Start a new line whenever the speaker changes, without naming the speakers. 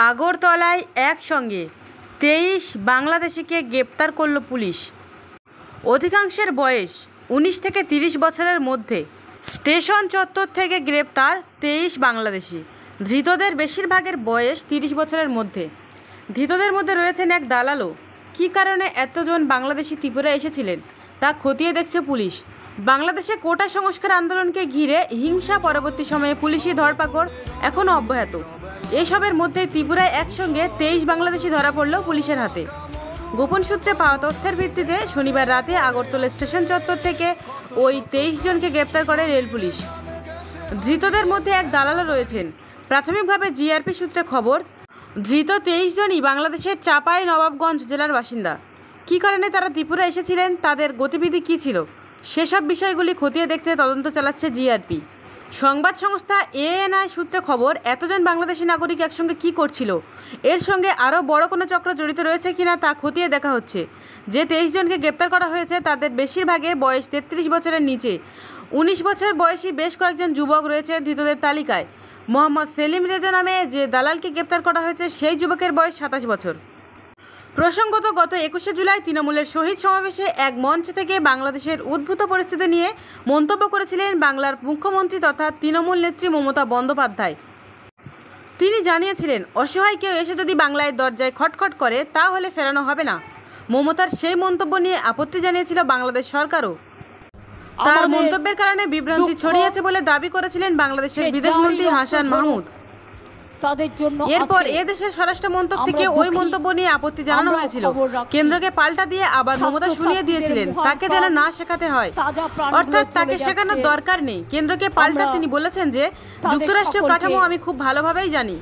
আগরতলায় একসঙ্গে ২৩ বাংলাদেশিকে গ্রেপ্তার করল পুলিশ। অধিকাংশের বয়স ১৯ থেকে ৩০ বছরের মধ্যে। স্টেশন চত্বর থেকে গ্রেপ্তার ২৩ বাংলাদেশি। ধৃতদের বেশিরভাগের বয়স ৩০ বছরের মধ্যে। ধৃতদের মধ্যে রয়েছেন এক দালালও। কী কারণে এতজন বাংলাদেশি ত্রিপুরায় এসেছিলেন তা খতিয়ে দেখছে পুলিশ। বাংলাদেশে কোটা সংস্কার আন্দোলনকে ঘিরে হিংসা পরবর্তী সময়ে পুলিশি ধরপাকড় এখনও অব্যাহত। এসবের মধ্যে ত্রিপুরায় একসঙ্গে ২৩ বাংলাদেশি ধরা পড়ল পুলিশের হাতে। গোপন সূত্রে পাওয়া তথ্যের ভিত্তিতে শনিবার রাতে আগরতলা স্টেশন চত্বর থেকে ওই ২৩ জনকে গ্রেপ্তার করে রেল পুলিশ। ধৃতদের মধ্যে এক দালালও রয়েছেন। প্রাথমিকভাবে জিআরপি সূত্রে খবর, ধৃত ২৩ জনই বাংলাদেশের চাঁপাইনবাবগঞ্জ জেলার বাসিন্দা। কী কারণে তারা ত্রিপুরা এসেছিলেন, তাদের গতিবিধি কী ছিল, সেসব বিষয়গুলি খতিয়ে দেখতে তদন্ত চালাচ্ছে জিআরপি। সংবাদ সংস্থা এএনআই সূত্রে খবর, এতজন বাংলাদেশি নাগরিক একসঙ্গে কী করছিল, এর সঙ্গে আরও বড় কোনো চক্র জড়িত রয়েছে কিনা তা খতিয়ে দেখা হচ্ছে। যে ২৩ জনকে গ্রেপ্তার করা হয়েছে তাদের বেশিরভাগের বয়স ৩৩ বছরের নিচে। ১৯ বছর বয়সী বেশ কয়েকজন যুবক রয়েছে ধৃতদের তালিকায়। মোহাম্মদ সেলিম রেজা নামে যে দালালকে গ্রেপ্তার করা হয়েছে সেই যুবকের বয়স ২৭ বছর। প্রসঙ্গত, গত ২১শে জুলাই তৃণমূলের শহীদ সমাবেশে এক মঞ্চ থেকে বাংলাদেশের উদ্ভূত পরিস্থিতি নিয়ে মন্তব্য করেছিলেন বাংলার মুখ্যমন্ত্রী তথা তৃণমূল নেত্রী মমতা বন্দ্যোপাধ্যায়। তিনি জানিয়েছিলেন, অসহায় কেউ এসে যদি বাংলায় দরজায় খটখট করে তাহলে ফেরানো হবে না। মমতার সেই মন্তব্য নিয়ে আপত্তি জানিয়েছিল বাংলাদেশ সরকারও। তার মন্তব্যের কারণে বিভ্রান্তি ছড়িয়েছে বলে দাবি করেছিলেন বাংলাদেশের বিদেশমন্ত্রী হাসান মাহমুদ। এরপর এদেশের স্বরাষ্ট্র মন্ত্রক থেকে ওই মন্তব্য নিয়ে আপত্তি জানানো হয়েছিল। কেন্দ্রকে পাল্টা দিয়ে আবার মমতা শুনিয়ে দিয়েছিলেন তাকে যেন না শেখাতে হয়, অর্থাৎ তাকে শেখানোর দরকার নেই। কেন্দ্রকে পাল্টা তিনি বলেছেন যে যুক্তরাষ্ট্রীয় কাঠামো আমি খুব ভালোভাবেই জানি।